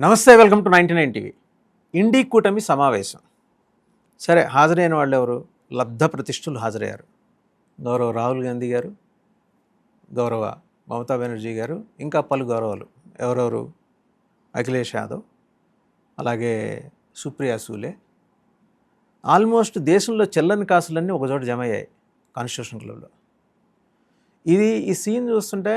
నమస్తే, welcome to 99 TV. ఇండి కూటమి సమావేశం. సరే, హాజరైన వాళ్ళు ఎవరు? లబ్ధ ప్రతిష్ఠులు హాజరయ్యారు. గౌరవ రాహుల్ గాంధీ గారు, గౌరవ మమతా బెనర్జీ గారు, ఇంకా పలు గౌరవాలు. ఎవరెవరు? అఖిలేష్ యాదవ్, అలాగే సుప్రియా సూలే. ఆల్మోస్ట్ దేశంలో చెల్లని కాసులన్నీ ఒకచోట జమ అయ్యాయి కాన్స్టిట్యూషన్ క్లబ్లో. ఈ సీన్ చూస్తుంటే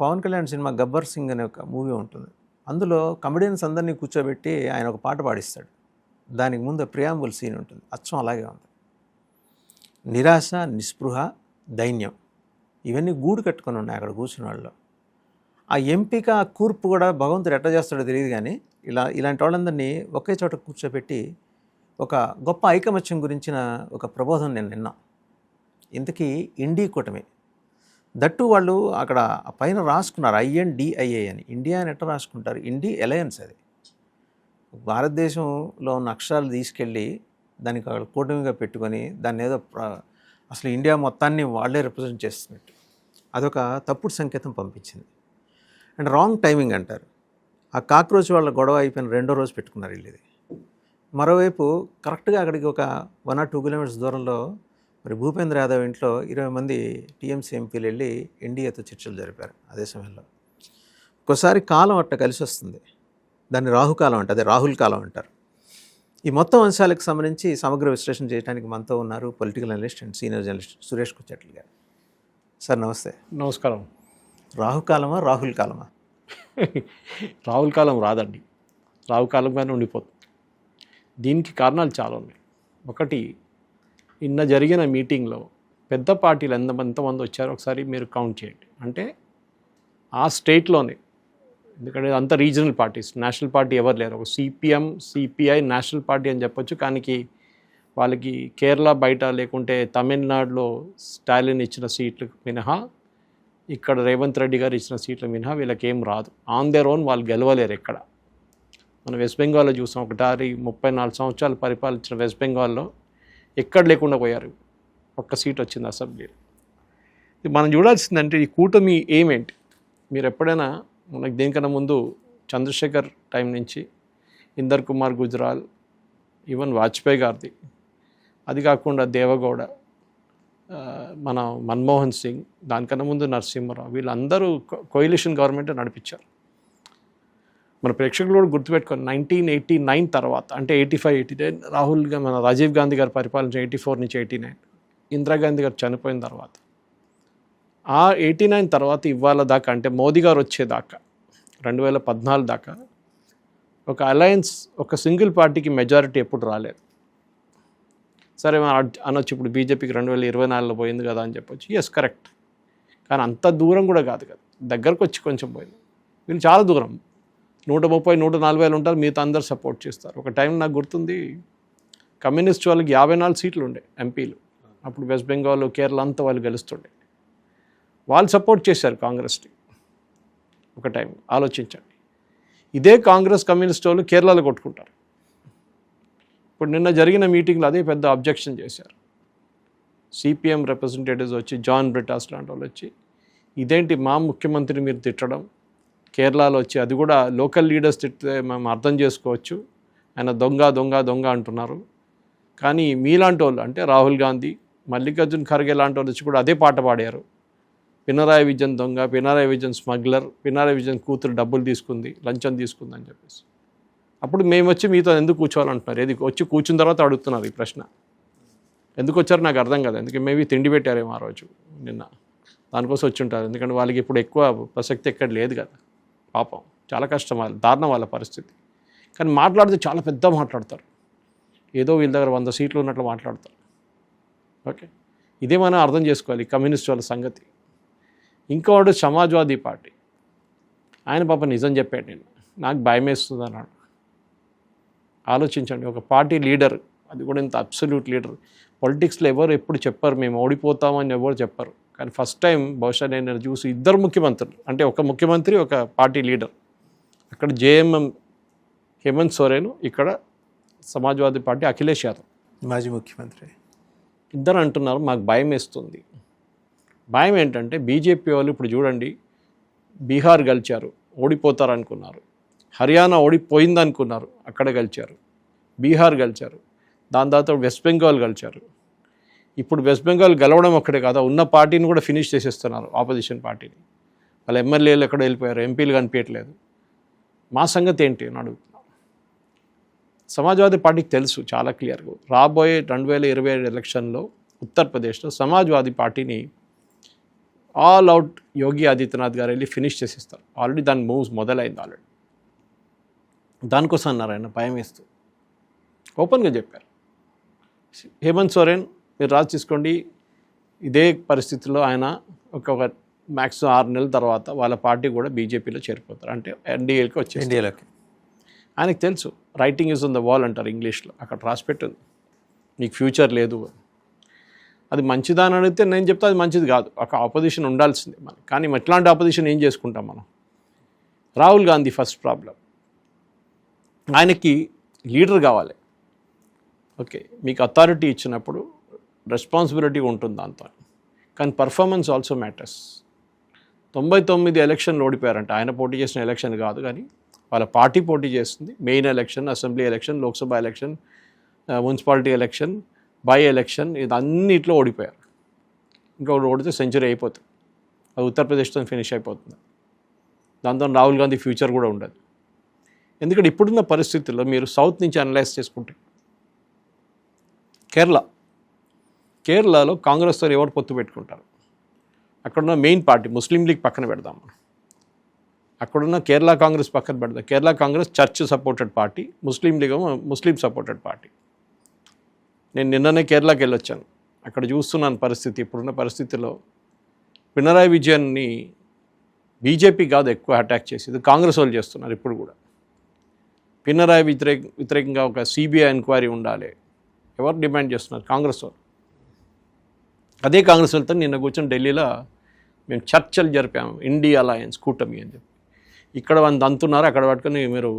పవన్ కళ్యాణ్ సినిమా గబ్బర్ సింగ్ అనే ఒక మూవీ ఉంటుంది. అందులో కమెడియన్స్ అందరినీ కూర్చోబెట్టి ఆయన ఒక పాట పాడిస్తాడు. దానికి ముందు ప్రియాంబుల్ సీన్ ఉంటుంది. అచ్చం అలాగే ఉంది. నిరాశ, నిస్పృహ, దైన్యం ఇవన్నీ గూడు కట్టుకొని ఉన్నాయి అక్కడ కూర్చున్న వాళ్ళు. ఆ ఎంపిక, ఆ కూర్పు కూడా భగవంతుడు ఎట్లా చేస్తాడో తెలియదు. కానీ ఇలాంటి వాళ్ళందరినీ ఒకే చోట కూర్చోబెట్టి ఒక గొప్ప ఐకమత్యం గురించిన ఒక ప్రబోధం నేను విన్నా. ఇంతకీ ఇండి కూటమి దట్టు వాళ్ళు అక్కడ పైన రాసుకున్నారు INDIA అని. ఇండియా అని ఎట్లా రాసుకుంటారు? ఇండి అలయన్స్. అది భారతదేశంలో ఉన్న అక్షరాలు తీసుకెళ్ళి దానికి అక్కడ కూటమిగా పెట్టుకొని దాన్ని ఏదో అసలు ఇండియా మొత్తాన్ని వాళ్ళే రిప్రజెంట్ చేస్తున్నట్టు అదొక తప్పుడు సంకేతం పంపించింది. అండ్ రాంగ్ టైమింగ్ అంటారు. ఆ కాక్రోచ్ వాళ్ళ గొడవ అయిపోయిన రెండో రోజు పెట్టుకున్నారు వీళ్ళు. ఇది మరోవైపు కరెక్ట్గా అక్కడికి ఒక 1 or 2 kilometers దూరంలో మరి భూపేంద్ర యాదవ్ ఇంట్లో 20 మంది TMC ఎంపీలు వెళ్ళి ఎన్డీఏతో చర్చలు జరిపారు. అదే సమయంలో ఒక్కోసారి కాలం అట్ట కలిసి వస్తుంది. దాన్ని రాహుకాలం అంటారు, అదే రాహుల్ కాలం అంటారు. ఈ మొత్తం అంశాలకు సంబంధించి సమగ్ర విశ్లేషణ చేయడానికి మనతో ఉన్నారు political analyst and senior journalist Suresh Kuchetla గారు. సార్ నమస్తే. నమస్కారం. రాహుకాలమా, రాహుల్ కాలమా? రాహుల్ కాలం రాదండి, రాహుకాలంగానే ఉండిపోతుంది. దీనికి కారణాలు చాలా ఉన్నాయి. ఒకటి, నిన్న జరిగిన మీటింగ్లో పెద్ద పార్టీలు ఎంతమంది వచ్చారో ఒకసారి మీరు కౌంట్ చేయండి. అంటే ఆ స్టేట్లోనే, ఎందుకంటే అంత రీజనల్ పార్టీస్, నేషనల్ పార్టీ ఎవరు లేరు. ఒక CPM, CPI నేషనల్ పార్టీ అని చెప్పొచ్చు. కానీ వాళ్ళకి కేరళ బయట లేకుంటే తమిళనాడులో స్టాలిన్ ఇచ్చిన సీట్లు మినహా, ఇక్కడ రేవంత్ రెడ్డి గారు ఇచ్చిన సీట్లు మినహా వీళ్ళకి ఏం రాదు. ఆన్ దేర్ ఓన్ వాళ్ళు గెలవలేరు ఎక్కడ. మనం వెస్ట్ బెంగాల్లో చూసాం. ఒకటారి 34 సంవత్సరాలు పరిపాలించిన వెస్ట్ బెంగాల్లో ఎక్కడ లేకుండా పోయారు. ఒక్క సీట్ వచ్చింది అసెంబ్లీలో. మనం చూడాల్సిందంటే ఈ కూటమి ఏమేంటి. మీరు ఎప్పుడైనా మనకు దీనికన్నా ముందు చంద్రశేఖర్ టైం నుంచి ఇందర్ కుమార్ గుజ్రాల్, ఈవెన్ వాజ్పేయి గారిది, అది కాకుండా దేవగౌడ, మన మన్మోహన్ సింగ్, దానికన్నా ముందు నరసింహరావు, వీళ్ళందరూ కోయిలిషన్ గవర్నమెంట్ నడిపించారు. మన ప్రేక్షకులు కూడా గుర్తుపెట్టుకొని 1989 తర్వాత, అంటే 85-89 మన రాజీవ్ గాంధీ గారు పరిపాలించిన 84 నుంచి 89, ఇందిరాగాంధీ గారు చనిపోయిన తర్వాత, ఆ 89 తర్వాత ఇవాళ దాకా, అంటే మోదీ గారు వచ్చేదాకా 2014 దాకా ఒక అలయన్స్, ఒక సింగిల్ పార్టీకి మెజారిటీ ఎప్పుడు రాలేదు. సరే అనొచ్చు ఇప్పుడు బీజేపీకి 2024లో పోయింది కదా అని చెప్పొచ్చు. Yes, correct. కానీ అంత దూరం కూడా కాదు కదా, దగ్గరకు వచ్చి కొంచెం పోయింది. వీళ్ళు చాలా దూరం, 130-140 ఉంటారు, మిగతా అందరు సపోర్ట్ చేస్తారు. ఒక టైం నాకు గుర్తుంది, కమ్యూనిస్ట్ వాళ్ళకి 54 సీట్లు ఉండే ఎంపీలు. అప్పుడు వెస్ట్ బెంగాల్, కేరళ అంతా వాళ్ళు గెలుస్తుండే. వాళ్ళు సపోర్ట్ చేశారు కాంగ్రెస్ని ఒక టైం. ఆలోచించండి. ఇదే కాంగ్రెస్, కమ్యూనిస్ట్ వాళ్ళు కేరళలో కొట్టుకుంటారు. ఇప్పుడు నిన్న జరిగిన మీటింగ్లో అదే పెద్ద అబ్జెక్షన్ చేశారు. CPM రిప్రజెంటేటివ్స్ వచ్చి, జాన్ బ్రిటాస్ లాంటి వాళ్ళు వచ్చి, ఇదేంటి మా ముఖ్యమంత్రిని మీరు తిట్టడం, కేరళలో వచ్చి అది కూడా లోకల్ లీడర్స్ తిట్టితే మేము అర్థం చేసుకోవచ్చు, ఆయన దొంగ దొంగ దొంగ అంటున్నారు. కానీ మీలాంటి వాళ్ళు, అంటే రాహుల్ గాంధీ, మల్లికార్జున్ ఖర్గే లాంటి వాళ్ళు వచ్చి కూడా అదే పాట పాడారు. పినరాయి విజయన్ దొంగ, పినరాయి విజయన్ స్మగ్లర్, పినరాయి విజయన్ కూతురు డబ్బులు తీసుకుంది, లంచం తీసుకుంది అని చెప్పేసి. అప్పుడు మేము వచ్చి మీతో ఎందుకు కూర్చోవాలంటున్నారు? ఏది వచ్చి కూర్చున్న తర్వాత అడుగుతున్నారు ఈ ప్రశ్న. ఎందుకు వచ్చారో నాకు అర్థం కాదు. ఎందుకంటే మేబీ తిండి పెట్టారేమో ఆ రోజు నిన్న, దానికోసం వచ్చి ఉంటారు. ఎందుకంటే వాళ్ళకి ఇప్పుడు ఎక్కువ ప్రసక్తి ఎక్కడ లేదు కదా. పాపం చాలా కష్టం, వాళ్ళ దారుణం వాళ్ళ పరిస్థితి. కానీ మాట్లాడితే చాలా పెద్ద మాట్లాడతారు, ఏదో వీళ్ళ దగ్గర 100 సీట్లు ఉన్నట్లు మాట్లాడతారు. ఓకే, ఇదే మనం అర్థం చేసుకోవాలి కమ్యూనిస్ట్ వాళ్ళ సంగతి. ఇంకోటి సమాజ్వాదీ పార్టీ, ఆయన పాప నిజం చెప్పాడు, నేను నాకు భయం వేస్తుంది అన్నాడు. ఆలోచించండి, ఒక పార్టీ లీడర్, అది కూడా ఇంత అబ్సల్యూట్ లీడర్. పొలిటిక్స్లో ఎవరు ఎప్పుడు చెప్పారు మేము ఓడిపోతామని ఎవరు చెప్పరు. కానీ ఫస్ట్ టైం బహుశా నేను చూసి 2 ముఖ్యమంత్రులు, అంటే ఒక ముఖ్యమంత్రి, ఒక పార్టీ లీడర్, అక్కడ JMM హేమంత్ సోరెన్, ఇక్కడ సమాజ్వాదీ పార్టీ అఖిలేష్ యాదవ్, మాజీ ముఖ్యమంత్రి, ఇద్దరు అంటున్నారు మాకు భయం వేస్తుంది. భయం ఏంటంటే బీజేపీ వాళ్ళు ఇప్పుడు చూడండి, బీహార్ గెలిచారు, ఓడిపోతారు అనుకున్నారు. హర్యానా ఓడిపోయింది అనుకున్నారు, అక్కడ గెలిచారు. బీహార్ గెలిచారు. దాని తర్వాత వెస్ట్ బెంగాల్ గెలిచారు. ఇప్పుడు వెస్ట్ బెంగాల్ గెలవడం ఒక్కటే కాదు, ఉన్న పార్టీని కూడా ఫినిష్ చేసేస్తున్నారు, ఆపోజిషన్ పార్టీని. వాళ్ళ ఎమ్మెల్యేలు ఎక్కడ వెళ్ళిపోయారు, ఎంపీలు కనిపించట్లేదు. మా సంగతి ఏంటి అని అడుగుతున్నారు. సమాజ్వాదీ పార్టీకి తెలుసు చాలా క్లియర్గా, రాబోయే 2027 ఎలక్షన్లో ఉత్తరప్రదేశ్లో సమాజ్వాదీ పార్టీని ఆల్ అవుట్ యోగి ఆదిత్యనాథ్ గారు వెళ్ళి ఫినిష్ చేసేస్తారు. ఆల్రెడీ దాని మూవ్స్ మొదలైంది ఆల్రెడీ. దానికోసం అన్నారు ఆయన భయం వేస్తూ, ఓపెన్గా చెప్పారు. హేమంత్ సోరెన్ మీరు రాజు తీసుకోండి, ఇదే పరిస్థితిలో ఆయన ఒక మ్యాక్స్ 6 నెలల తర్వాత వాళ్ళ పార్టీ కూడా బీజేపీలో చేరిపోతారు, అంటే ఎన్డీఏకి వచ్చేసి. ఇండియాలోకి ఆయనకు తెలుసు, writing is on the wall అంటారు ఇంగ్లీష్లో, అక్కడ రాసిపెట్టింది మీకు ఫ్యూచర్ లేదు. అది మంచిదా అని అడిగితే నేను చెప్తా అది మంచిది కాదు, ఒక ఆపోజిషన్ ఉండాల్సిందే మనం. కానీ ఎట్లాంటి ఆపోజిషన్ ఏం చేసుకుంటాం మనం? రాహుల్ గాంధీ ఫస్ట్ ప్రాబ్లం, ఆయనకి లీడర్ కావాలి. ఓకే, మీకు అథారిటీ ఇచ్చినప్పుడు రెస్పాన్సిబిలిటీ ఉంటుంది దాంతో, కానీ పర్ఫార్మెన్స్ ఆల్సో మ్యాటర్స్. 99 ఎలక్షన్లు ఓడిపోయారంట, ఆయన పోటీ చేసిన ఎలక్షన్ కాదు కానీ వాళ్ళ పార్టీ పోటీ చేస్తుంది. Main election, assembly election, Lok Sabha election, municipality election, by election, ఇది అన్నిట్లో ఓడిపోయారు. ఇంకా ఓడితే సెంచరీ అయిపోతుంది, అది ఉత్తరప్రదేశ్తో ఫినిష్ అయిపోతుంది. దాంతో రాహుల్ గాంధీ ఫ్యూచర్ కూడా ఉండదు. ఎందుకంటే ఇప్పుడున్న పరిస్థితుల్లో మీరు సౌత్ నుంచి అనలైజ్ చేసుకుంటే, కేరళలో కాంగ్రెస్తో ఎవరు పొత్తు పెట్టుకుంటారు? అక్కడున్న మెయిన్ పార్టీ ముస్లిం లీగ్ పక్కన పెడదాం, అక్కడున్న కేరళ కాంగ్రెస్ పక్కన పెడదాం. Kerala Congress church supported party, Muslim league Muslim supported party. నేను నిన్ననే కేరళకి వెళ్ళొచ్చాను, అక్కడ చూస్తున్నాను పరిస్థితి. ఇప్పుడున్న పరిస్థితిలో పినరాయి విజయన్ని బీజేపీ కాదు ఎక్కువ అటాక్ చేసేది, కాంగ్రెస్ వాళ్ళు చేస్తున్నారు ఇప్పుడు కూడా. పినరాయి వ్యతిరేకంగా ఒక సిబిఐ ఎంక్వైరీ ఉండాలి, ఎవరు డిమాండ్ చేస్తున్నారు? కాంగ్రెస్ వాళ్ళు. అదే కాంగ్రెస్ వాళ్ళతో నిన్న కూర్చొని ఢిల్లీలో మేము చర్చలు జరిపాము, ఇండియా అలయన్స్ కూటమి అని చెప్పి. ఇక్కడ వాళ్ళు అంటున్నారు, అక్కడ పట్టుకొని మీరు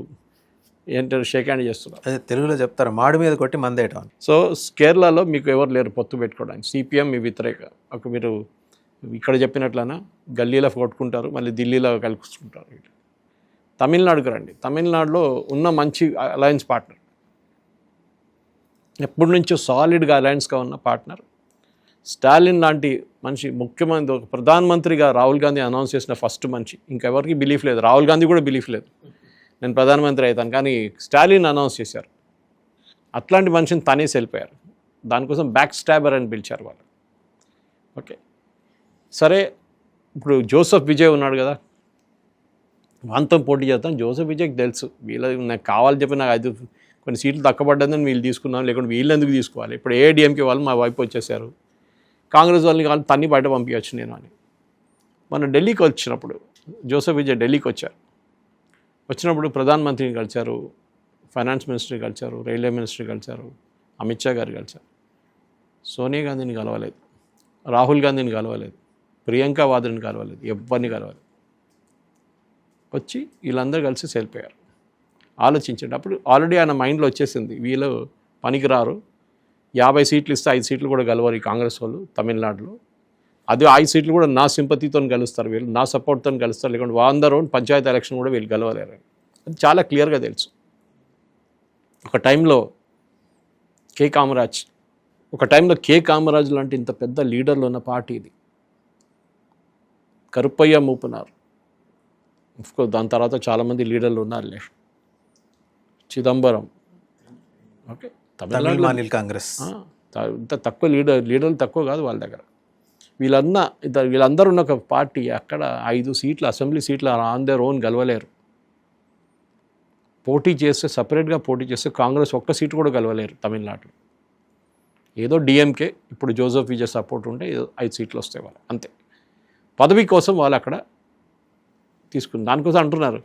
ఏంటంటే షేక్ హ్యాండ్ చేస్తున్నారు. అదే తెలుగులో చెప్తారు, మాడి మీద కొట్టి మందేయటం. సో కేరళలో మీకు ఎవరు లేరు పొత్తు పెట్టుకోవడానికి, సిపిఎం మీ వ్యతిరేక. ఒక మీరు ఇక్కడ చెప్పినట్లనా గల్లీలో కొట్టుకుంటారు, మళ్ళీ ఢిల్లీలో కలుపుకుంటారు. తమిళనాడుకు రండి, తమిళనాడులో ఉన్న మంచి అలయన్స్ పార్ట్నర్, ఎప్పటి నుంచో సాలిడ్గా అలయన్స్గా ఉన్న పార్ట్నర్ స్టాలిన్ లాంటి మనిషి, ముఖ్యమంత్రి, ఒక ప్రధానమంత్రిగా రాహుల్ గాంధీ అనౌన్స్ చేసిన ఫస్ట్ మనిషి. ఇంకెవరికి బిలీఫ్ లేదు, రాహుల్ గాంధీ కూడా బిలీఫ్ లేదు నేను ప్రధానమంత్రి అవుతాను, కానీ స్టాలిన్ అనౌన్స్ చేశారు. అట్లాంటి మనిషిని తనేసి వెళ్ళిపోయారు, దానికోసం బ్యాక్ స్టాబర్ అని పిలిచారు వాళ్ళు. ఓకే సరే, ఇప్పుడు జోసెఫ్ విజయ్ ఉన్నాడు కదా, వాంతో పోటీ చేద్దాం. జోసెఫ్ విజయ్కి తెలుసు వీళ్ళు నాకు కావాలి చెప్పి నాకు 5 కొన్ని సీట్లు తక్కువపడ్డదని వీళ్ళు తీసుకున్నాం, లేకుంటే వీళ్ళు ఎందుకు తీసుకోవాలి? ఇప్పుడు ఏఐడిఎంకే వాళ్ళు మా వైపు వచ్చేసారు, కాంగ్రెస్ వాళ్ళని వాళ్ళు తన్ని బయట పంపించచ్చు నేను అని. మన ఢిల్లీకి వచ్చినప్పుడు జోసెఫ్ విజయ్ ఢిల్లీకి వచ్చినప్పుడు ప్రధానమంత్రిని కలిశారు, ఫైనాన్స్ మినిస్టర్ని కలిశారు, రైల్వే మినిస్టర్ని కలిశారు, అమిత్ షా గారు కలిశారు. సోనియా గాంధీని కలవలేదు, రాహుల్ గాంధీని కలవలేదు, ప్రియాంక వాద్రాని కలవలేదు, ఎవరిని కలవలేదు. వచ్చి వీళ్ళందరూ కలిసి వెళ్ళిపోయారు. ఆలోచించండి, అప్పుడు ఆల్రెడీ ఆయన మైండ్లో వచ్చేసింది వీళ్ళు పనికిరారు, 50 సీట్లు ఇస్తే 5 సీట్లు కూడా కలవరు ఈ కాంగ్రెస్ వాళ్ళు తమిళనాడులో. అదే 5 సీట్లు కూడా నా సింపతితో కలుస్తారు వీళ్ళు, నా సపోర్ట్తో కలుస్తారు, లేకుంటే 100 రౌండ్ పంచాయతీ ఎలక్షన్ కూడా వీళ్ళు గెలవలేరు. అది చాలా క్లియర్గా తెలుసు. ఒక టైంలో కే కామరాజ్ లాంటి ఇంత పెద్ద లీడర్లు ఉన్న పార్టీ ఇది. కరుప్పయ్య మూపునారు, ఆఫ్కోర్స్ దాని తర్వాత చాలామంది లీడర్లు ఉన్నారులే, చిదంబరం. ఓకే, తమిళనాడు కాంగ్రెస్ ఇంత తక్కువ లీడర్లు తక్కువ కాదు వాళ్ళ దగ్గర. వీళ్ళందరూ ఉన్న ఒక పార్టీ అక్కడ 5 సీట్లు అసెంబ్లీ సీట్లు ఆన్ దేర్ ఓన్ గెలవలేరు. పోటీ చేస్తే సపరేట్గా పోటీ చేస్తే కాంగ్రెస్ ఒక్క సీటు కూడా గెలవలేరు తమిళనాడులో. ఏదో డిఎంకే ఇప్పుడు జోసెఫ్ విజయ్ సపోర్ట్ ఉంటే 5 సీట్లు వస్తాయి వాళ్ళు, అంతే. పదవి కోసం వాళ్ళు అక్కడ తీసుకుని దానికోసం అంటున్నారు.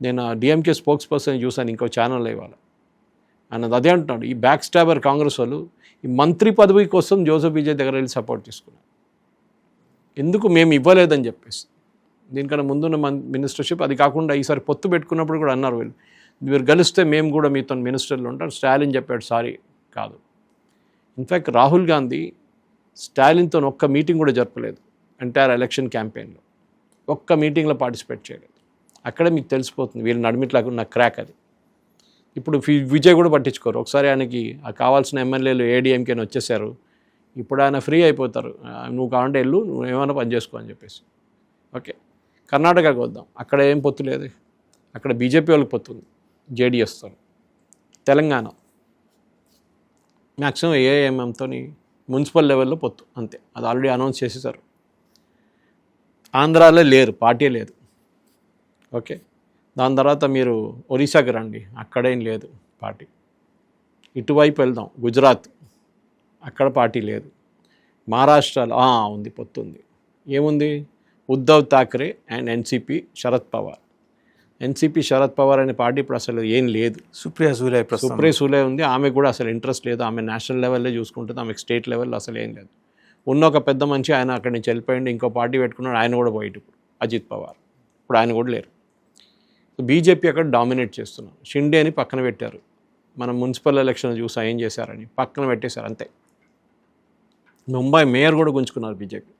నేను డిఎంకే స్పోక్స్ పర్సన్ చూశాను ఇంకో ఛానల్లో ఇవాళ, అన్నది అదే అంటున్నాడు, ఈ బ్యాక్ స్టాబర్ కాంగ్రెస్ వాళ్ళు ఈ మంత్రి పదవి కోసం జోసెఫ్ విజయ్ దగ్గర వెళ్ళి సపోర్ట్ తీసుకున్నారు. ఎందుకు మేము ఇవ్వలేదని చెప్పేసి. దీనికన్నా ముందున్న మినిస్టర్షిప్, అది కాకుండా ఈసారి పొత్తు పెట్టుకున్నప్పుడు కూడా అన్నారు మీరు గెలిస్తే మేము కూడా మీతో మినిస్టర్లు ఉంటారు. స్టాలిన్ చెప్పాడు సారీ కాదు. ఇన్ఫ్యాక్ట్ రాహుల్ గాంధీ స్టాలిన్తో ఒక్క మీటింగ్ కూడా జరపలేదు ఎంటైర్ ఎలక్షన్ క్యాంపెయిన్లో, ఒక్క మీటింగ్లో పార్టిసిపేట్ చేయలేదు. అక్కడే మీకు తెలిసిపోతుంది వీళ్ళు నడిమిట్లాగా ఉన్న క్రాక్ అది. ఇప్పుడు విజయ్ కూడా పట్టించుకోరు. ఒకసారి ఆయనకి కావాల్సిన ఎమ్మెల్యేలు ఏడీఎంకేని వచ్చేసారు. ఇప్పుడు ఆయన ఫ్రీ అయిపోతారు. నువ్వు కావాలంటే వెళ్ళు, నువ్వు ఏమైనా పని చేసుకో అని చెప్పేసి. ఓకే, కర్ణాటకకు వద్దాం. అక్కడ ఏం పొత్తు లేదు. అక్కడ బీజేపీ వాళ్ళకి పొత్తు ఉంది, జేడీఎస్తో. తెలంగాణ మ్యాక్సిమం ఏఐఎంఎంతో మున్సిపల్ లెవెల్లో పొత్తు అంతే. అది ఆల్రెడీ అనౌన్స్ చేసేసారు. ఆంధ్రాలో లేరు, పార్టీ లేదు. ఓకే, దాని తర్వాత మీరు ఒరిస్సాకి రండి, అక్కడేం లేదు పార్టీ. ఇటువైపు వెళ్దాం, గుజరాత్, అక్కడ పార్టీ లేదు. మహారాష్ట్రలో ఉంది, పొత్తు ఉంది. ఏముంది? Uddhav Thackeray and NCP Sharad Pawar. NCP Sharad Pawar అనే పార్టీ ఇప్పుడు అసలు ఏం లేదు. సుప్రియా సూలే ఉంది. ఆమె కూడా అసలు ఇంట్రెస్ట్ లేదు. ఆమె నేషనల్ లెవెల్లో చూసుకుంటుంది, ఆమెకు స్టేట్ లెవెల్లో అసలు ఏం లేదు. ఉన్న ఒక పెద్ద మనిషి ఆయన అక్కడి నుంచి వెళ్ళిపోయింది, ఇంకో పార్టీ పెట్టుకున్నాడు, ఆయన కూడా పోయిట్. ఇప్పుడు అజిత్ పవార్, ఇప్పుడు ఆయన కూడా లేరు. బీజేపీ అక్కడ డామినేట్ చేస్తున్నారు. షిండేని పక్కన పెట్టారు. మనం మున్సిపల్ ఎలక్షన్ చూసా ఏం చేశారని, పక్కన పెట్టేశారు అంతే. ముంబై మేయర్ కూడా గుంజుకున్నారు బీజేపీ.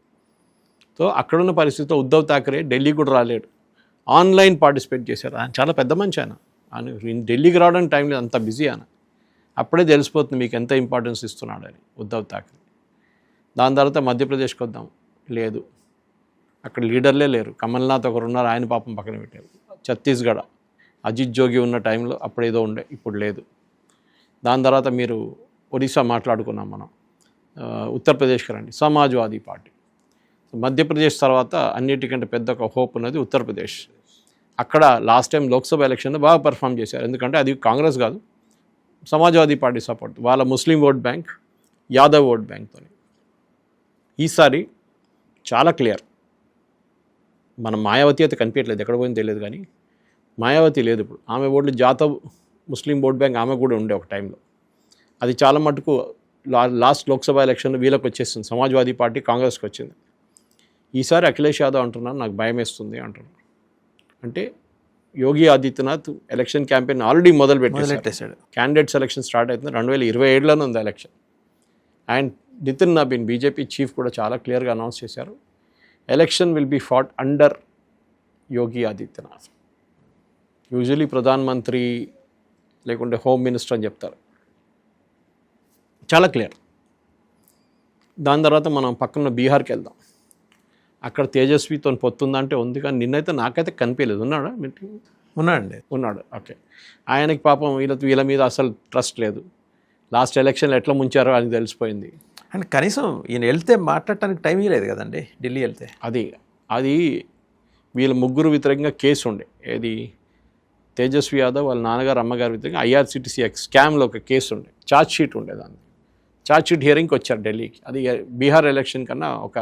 సో అక్కడున్న పరిస్థితితో ఉద్ధవ్ థాక్రే ఢిల్లీ కూడా రాలేడు, ఆన్లైన్ పార్టిసిపేట్ చేశారు. ఆయన చాలా పెద్ద మంచి ఆయన ఢిల్లీకి రావడానికి టైం లేదు, అంత బిజీ ఆయన. అప్పుడే తెలిసిపోతుంది మీకు ఎంత ఇంపార్టెన్స్ ఇస్తున్నాడని ఉద్ధవ్ థాక్రే. దాని తర్వాత మధ్యప్రదేశ్కి వద్దాం, లేదు, అక్కడ లీడర్లే లేరు. కమల్నాథ్ ఒకరు ఉన్నారు, ఆయన పాపం పక్కన పెట్టారు. ఛత్తీస్గఢ్ అజిత్ జోగి ఉన్న టైంలో అప్పుడేదో ఉండే, ఇప్పుడు లేదు. దాని తర్వాత మీరు ఒడిశా మాట్లాడుకున్నాం మనం. ఉత్తరప్రదేశ్కి రండి, సమాజ్వాదీ పార్టీ. మధ్యప్రదేశ్ తర్వాత అన్నిటికంటే పెద్ద ఒక హోప్ ఉన్నది ఉత్తరప్రదేశ్. అక్కడ లాస్ట్ టైం లోక్సభ ఎలక్షన్లో బాగా పర్ఫామ్ చేశారు. ఎందుకంటే అది కాంగ్రెస్ కాదు, సమాజ్వాదీ పార్టీ సపోర్ట్, వాళ్ళ Muslim vote bank, Yadav vote బ్యాంక్తో. ఈసారి చాలా క్లియర్. మన మాయావతి అయితే కనిపించట్లేదు, ఎక్కడ పోయింది తెలియదు, కానీ మాయావతి లేదు ఇప్పుడు. ఆమె ఓట్లు జాతవ్ ముస్లిం ఓట్ బ్యాంక్ ఆమె కూడా ఉండే ఒక టైంలో. అది చాలా మటుకు లాస్ట్ లోక్సభ ఎలక్షన్లో వీళ్ళకి వచ్చేస్తుంది, సమాజ్వాదీ పార్టీ కాంగ్రెస్కి వచ్చింది. ఈసారి అఖిలేష్ యాదవ్ అంటున్నారు నాకు భయం వేస్తుంది అంటున్నారు. అంటే Yogi Adityanath election campaign already మొదలుపెట్టేశాడు. క్యాండిడేట్ సెలక్షన్ స్టార్ట్ అవుతుంది, 2027లోనే ఉంది election. And Nitin Nabin BJP chief కూడా చాలా క్లియర్గా అనౌన్స్ చేశారు, election will be fought under Yogi Adityanath. Usually ప్రధాన మంత్రి లేకుంటే హోమ్ మినిస్టర్ అని చెప్తారు, చాలా క్లియర్. దాని తర్వాత మనం పక్కన బీహార్కి వెళ్దాం. అక్కడ తేజస్వితో పొత్తుందంటే ఉంది, కానీ నిన్నైతే నాకైతే కనిపించలేదు. ఉన్నాడా? ఉన్నాడు. ఓకే, ఆయనకి పాపం వీళ్ళ మీద అసలు ట్రస్ట్ లేదు. లాస్ట్ ఎలక్షన్లో ఎట్లా ముంచారో ఆయనకు తెలిసిపోయింది. అండ్ కనీసం ఈయన వెళ్తే మాట్లాడటానికి టైం లేదు కదండి, ఢిల్లీ వెళ్తే. అది వీళ్ళ ముగ్గురు వ్యతిరేకంగా కేసు ఉండే, ఏది తేజస్వి యాదవ్ వాళ్ళ నాన్నగారు అమ్మగారు వ్యతిరేకంగా ఐఆర్సిటీసీ స్కామ్లో ఒక కేసు ఉండే, ఛార్జ్ షీట్ ఉండే. దాన్ని ఛార్జ్ షీట్ హియరింగ్కి వచ్చారు ఢిల్లీకి. అది బీహార్ ఎలక్షన్ కన్నా ఒక